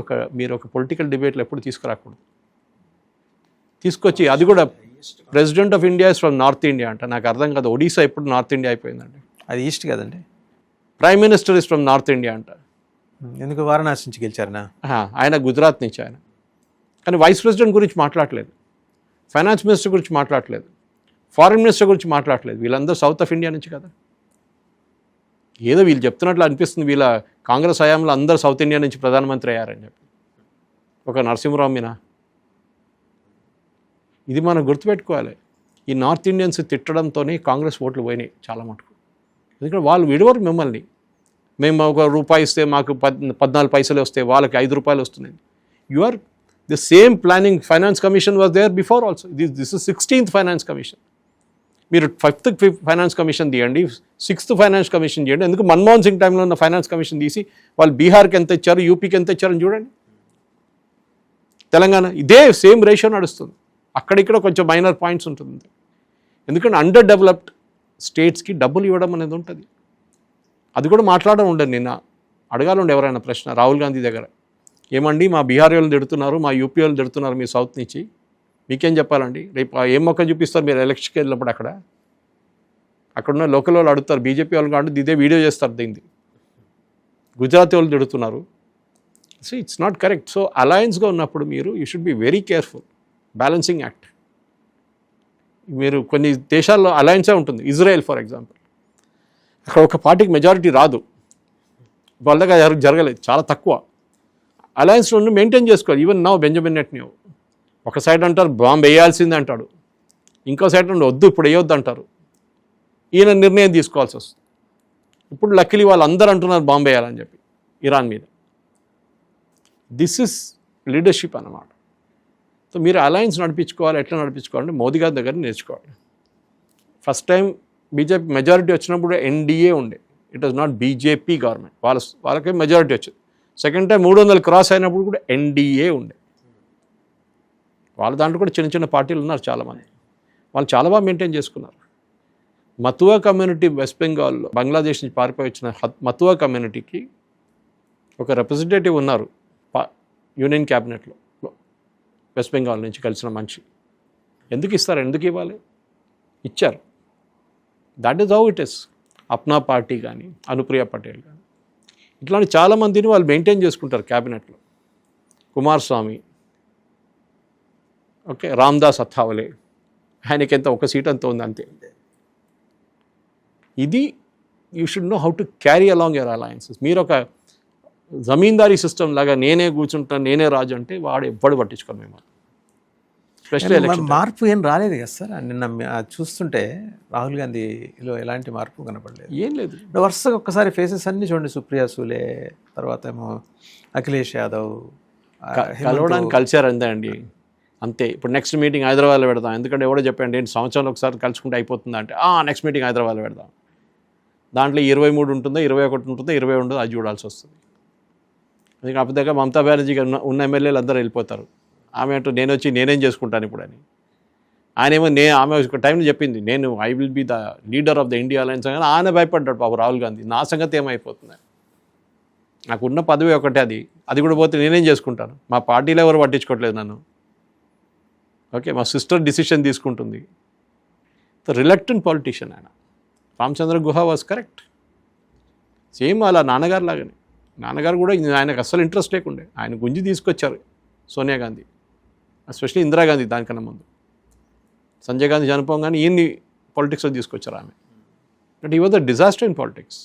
మీరు ఒక పొలిటికల్ డిబేట్లో ఎప్పుడు తీసుకురాకూడదు. తీసుకొచ్చి అది కూడా president of India is from north India అంట. నాకు అర్థం కాదు, ఒడిశా ఇప్పుడు నార్త్ ఇండియా అయిపోయిందండి. అది ఈస్ట్ కదండి. Prime minister is from north India అంట. ఎందుకు? వారణాసి నుంచి గెలిచారనా ఆయన? గుజరాత్ నుంచి ఆయన. కానీ వైస్ ప్రెసిడెంట్ గురించి మాట్లాడలేదు, ఫైనాన్స్ మినిస్టర్ గురించి మాట్లాడలేదు, ఫారిన్ మినిస్టర్ గురించి మాట్లాడలేదు. వీళ్ళందరూ సౌత్ ఆఫ్ ఇండియా నుంచి కదా. ఏదో వీళ్ళు చెప్తున్నట్లు అనిపిస్తుంది, వీళ్ళ కాంగ్రెస్ హయాంలో అందరూ సౌత్ ఇండియా నుంచి ప్రధానమంత్రి అయ్యారని చెప్పి. ఒక నరసింహరావు మీనా. ఇది మనం గుర్తుపెట్టుకోవాలి. ఈ నార్త్ ఇండియన్స్ తిట్టడంతోనే కాంగ్రెస్ ఓట్లు పోయినాయి చాలా మటుకు. ఎందుకంటే వాళ్ళు విడవరు మిమ్మల్ని. మేము ఒక రూపాయి ఇస్తే మాకు 14 పైసలు వస్తాయి, వాళ్ళకి 5 రూపాయలు వస్తున్నాయి. You are the same planning. Finance commission was there before also. This is 16th finance commission. మీరు 5th ఫైనాన్స్ కమిషన్ తీయండి, 6th ఫైనాన్స్ కమిషన్ చేయండి. ఎందుకు మన్మోహన్ సింగ్ టైంలో ఉన్న ఫైనాన్స్ కమిషన్ తీసి వాళ్ళు బీహార్కి ఎంత ఇచ్చారు, యూపీకి ఎంత ఇచ్చారని చూడండి. తెలంగాణ ఇదే సేమ్ రేషియో నడుస్తుంది. అక్కడిక్కడ కొంచెం మైనర్ పాయింట్స్ ఉంటుంది. ఎందుకంటే అండర్ డెవలప్డ్ స్టేట్స్కి డబ్బులు ఇవ్వడం అనేది ఉంటుంది. అది కూడా మాట్లాడడం ఉండదు. నిన్న అడగాలండి ఎవరైనా ప్రశ్న రాహుల్ గాంధీ దగ్గర, ఏమండి మా బీహార్ వాళ్ళు తిడుతున్నారు, మా యూపీ వాళ్ళు తిడుతున్నారు మీ సౌత్ నుంచి, మీకేం చెప్పాలండి? రేపు ఏం మొక్క చూపిస్తారు మీరు ఎలక్షన్కి వెళ్ళినప్పుడు? అక్కడున్న లోకల్ వాళ్ళు అడుగుతారు, బీజేపీ వాళ్ళు కాబట్టి ఇదే వీడియో చేస్తారు దీన్ని, గుజరాతీ వాళ్ళు తిడుతున్నారు. So it's not correct. So అలయన్స్గా ఉన్నప్పుడు మీరు you should be very careful. Balancing act. మీరు కొన్ని దేశాల్లో అలయన్సే ఉంటుంది. ఇజ్రాయెల్ ఫర్ ఎగ్జాంపుల్, అక్కడ ఒక పార్టీకి మెజారిటీ రాదు, వాళ్ళ దగ్గర జరగలేదు, చాలా తక్కువ. అలయన్స్లో మెయింటైన్ చేసుకోవాలి. ఈవెన్ నౌ బెంజమిన్ నెటన్యాహు ఒక సైడ్ అంటారు బాంబు వేయాల్సిందే అంటాడు, ఇంకో సైడ్ నుండి వద్దు ఇప్పుడు వేయొద్దు అంటారు. ఈయన నిర్ణయం తీసుకోవాల్సి వస్తుంది. ఇప్పుడు లక్కీలీ వాళ్ళందరూ అంటున్నారు బాంబు వేయాలని చెప్పి ఇరాన్ మీద. దిస్ ఇస్ లీడర్షిప్ అన్నమాట. సో మీరు అలయన్స్ నడిపించుకోవాలి. ఎట్లా నడిపించుకోవాలంటే మోదీ గారి దగ్గర నేర్చుకోవాలి. ఫస్ట్ టైం బీజేపీ మెజారిటీ వచ్చినప్పుడు ఎన్డీఏ ఉండే, it was not BJP government. వాళ్ళకే మెజారిటీ వచ్చింది. సెకండ్ టైం 300 క్రాస్ అయినప్పుడు కూడా ఎన్డీఏ ఉండే. వాళ్ళ దాంట్లో కూడా చిన్న చిన్న పార్టీలు ఉన్నారు చాలామంది. వాళ్ళు చాలా బాగా మెయింటైన్ చేసుకున్నారు. మతువా కమ్యూనిటీ వెస్ట్ బెంగాల్లో బంగ్లాదేశ్ నుంచి పారిపోయి వచ్చిన మతువా కమ్యూనిటీకి ఒక రిప్రజెంటేటివ్ ఉన్నారు యూనియన్ క్యాబినెట్లో, వెస్ట్ బెంగాల్ నుంచి కలిసిన మనిషి. ఎందుకు ఇస్తారు? ఎందుకు ఇవ్వాలి? ఇచ్చారు. That is how it is. Apna party కానీ, అనుప్రియ పటేల్ కానీ, ఇట్లాంటి చాలామందిని వాళ్ళు మెయింటైన్ చేసుకుంటారు క్యాబినెట్లో. కుమారస్వామి, ఓకే, రామ్దాస్ అథావలే, ఆయనకి ఎంత ఒక సీట్ అంత ఉంది అంతే. ఇది you should know how to carry along your alliances. మీరు ఒక జమీందారీ సిస్టమ్ లాగా నేనే కూర్చుంటాను, నేనే రాజు అంటే వాడు ఎవ్వడు పట్టించుకోను. మేము స్పెషల్ ఎలక్షన్ మార్పు ఏం రాలేదు కదా సార్. నిన్న చూస్తుంటే రాహుల్ గాంధీలో ఎలాంటి మార్పు కనపడలేదు. ఏం లేదు. వరుసగా ఒక్కసారి ఫేసెస్ అన్నీ చూడండి, సుప్రియా సూలే, తర్వాత ఏమో అఖిలేష్ యాదవ్, కలవడానికి కల్చర్ అంతే అండి, అంతే. ఇప్పుడు నెక్స్ట్ మీటింగ్ హైదరాబాద్లో పెడదాం, ఎందుకంటే ఎవడో చెప్పండి ఏంటి సంవత్సరంలో ఒకసారి కలుసుకుంటే అయిపోతుంది అంటే నెక్స్ట్ మీటింగ్ హైదరాబాద్లో పెడదాం. దాంట్లో 23 ఉంటుందో, 21 ఉంటుందో, 20 ఉంటుందో అది చూడాల్సి వస్తుంది. కాకపోతే మమతా బెనర్జీ ఉన్న ఎమ్మెల్యేలు అందరూ వెళ్ళిపోతారు. ఆమె అంటూ నేను వచ్చి నేనేం చేసుకుంటాను ఇప్పుడు అని. ఆయనేమో ఆమె ఒక టైంలో చెప్పింది నేను I will be the leader of the India alliance అని. ఆయన భయపడ్డాడు పాపం రాహుల్ గాంధీ, నా సంగతి ఏమైపోతుంది, నాకున్న పదవి ఒకటే, అది కూడా పోతే నేనేం చేసుకుంటాను, మా పార్టీలో ఎవరు పట్టించుకోవట్లేదు నన్ను, ఓకే, మా సిస్టర్ డిసిషన్ తీసుకుంటుంది. ద రిలక్టెంట్ పాలిటీషియన్ ఆయన. రామచంద్ర గుహ వాజ్ కరెక్ట్. సేమ్ అలా నాన్నగారు లాగానే. నాన్నగారు కూడా ఆయనకు అస్సలు ఇంట్రెస్ట్ లేకుండే, ఆయన గుంజి తీసుకొచ్చారు సోనియా గాంధీ, ఎస్పెషల్లీ ఇందిరాగాంధీ దానికన్నా ముందు. సంజయ్ గాంధీ చనిపోగానే ఈయన్ని పాలిటిక్స్లో తీసుకొచ్చారు ఆమె. బట్ ఈ was the disaster in politics.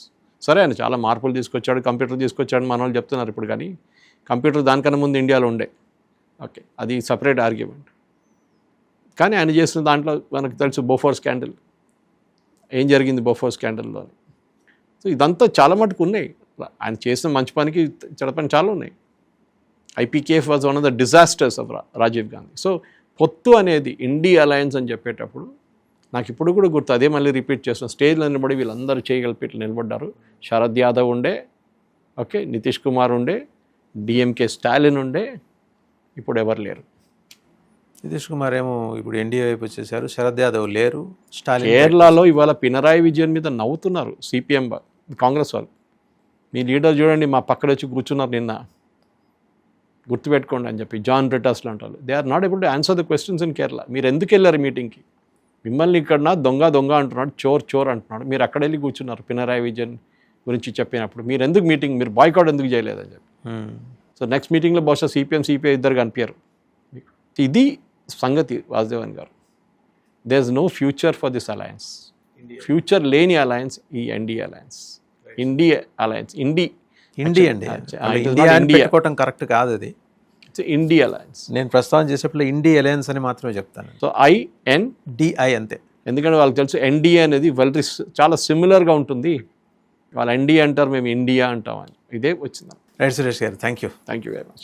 సరే ఆయన చాలా మార్పులు తీసుకొచ్చాడు, కంప్యూటర్ తీసుకొచ్చాడు మన వాళ్ళు చెప్తున్నారు ఇప్పుడు, కానీ కంప్యూటర్ దానికన్నా ముందు ఇండియాలో ఉండే, ఓకే, అది సపరేట్ ఆర్గ్యుమెంట్. కానీ ఆయన చేసిన దాంట్లో మనకు తెలుసు బోఫోర్ స్కాండల్, ఏం జరిగింది బోఫోర్ స్కాండల్లో. సో ఇదంతా చాలా మటుకు ఉన్నాయి. ఆయన చేసిన మంచి పనికి చెడ్డ పని చాలా ఉన్నాయి. IPKF was one of the disasters of Rajiv Gandhi. So పొత్తు అనేది ఇండియా అలయన్స్ అని చెప్పేటప్పుడు నాకు ఇప్పుడు కూడా గుర్తు, అదే మళ్ళీ రిపీట్ చేస్తున్నాను. స్టేజ్లో నిలబడి వీళ్ళందరూ చేయగలిపి నిలబడ్డారు. శరద్ యాదవ్ ఉండే, ఓకే, నితీష్ కుమార్ ఉండే, డిఎంకే స్టాలిన్ ఉండే, ఇప్పుడు ఎవరు లేరు. నితీష్ కుమార్ ఏమో ఇప్పుడు ఎన్డీఏ వైపు వచ్చేసారు, శరద్ యాదవ్ లేరు, స్టాలిన్. కేరళలో ఇవాళ పినరాయి విజయన్ మీద నవ్వుతున్నారు సిపిఎం కాంగ్రెస్ వాళ్ళు. మీ లీడర్ చూడండి మా పక్కన వచ్చి కూర్చున్నారు నిన్న, గుర్తుపెట్టుకోండి అని చెప్పి, జాన్ బ్రిటాస్ లాంటి వాళ్ళు. They are not able to answer the questions in Kerala. మీరు ఎందుకు వెళ్ళారు మీటింగ్కి? మిమ్మల్ని ఇక్కడ దొంగ దొంగ అంటున్నాడు, చోర్ అంటున్నాడు, మీరు అక్కడ వెళ్ళి కూర్చున్నారు పినరాయి విజయన్ గురించి చెప్పినప్పుడు. మీరు ఎందుకు మీటింగ్, మీరు బాయ్కాట్ ఎందుకు చేయలేదని చెప్పి. సో నెక్స్ట్ మీటింగ్లో బహుశా సిపిఐ ఇద్దరు కనిపించారు. ఇది సంగతి వాసుదేవన్ గారు. There is no future for this alliance. Future లేని అలయన్స్ ఈ NDA alliance. India alliance, India correct కాదు, అది ఇండియా అలయన్స్. నేను ప్రస్తావన చేసేప్పుడు ఇండియా అలయన్స్ అని మాత్రమే చెప్తాను. సో INDI అంతే. ఎందుకంటే వాళ్ళకి తెలుసు ఎన్డీఏ అనేది చాలా సిమిలర్గా ఉంటుంది. వాళ్ళు ఎన్డీఏ అంటారు, మేము ఇండియా అంటామని. ఇదే వచ్చింది. రైట్ సురేష్ గారు, థ్యాంక్ యూ వెరీ మచ్.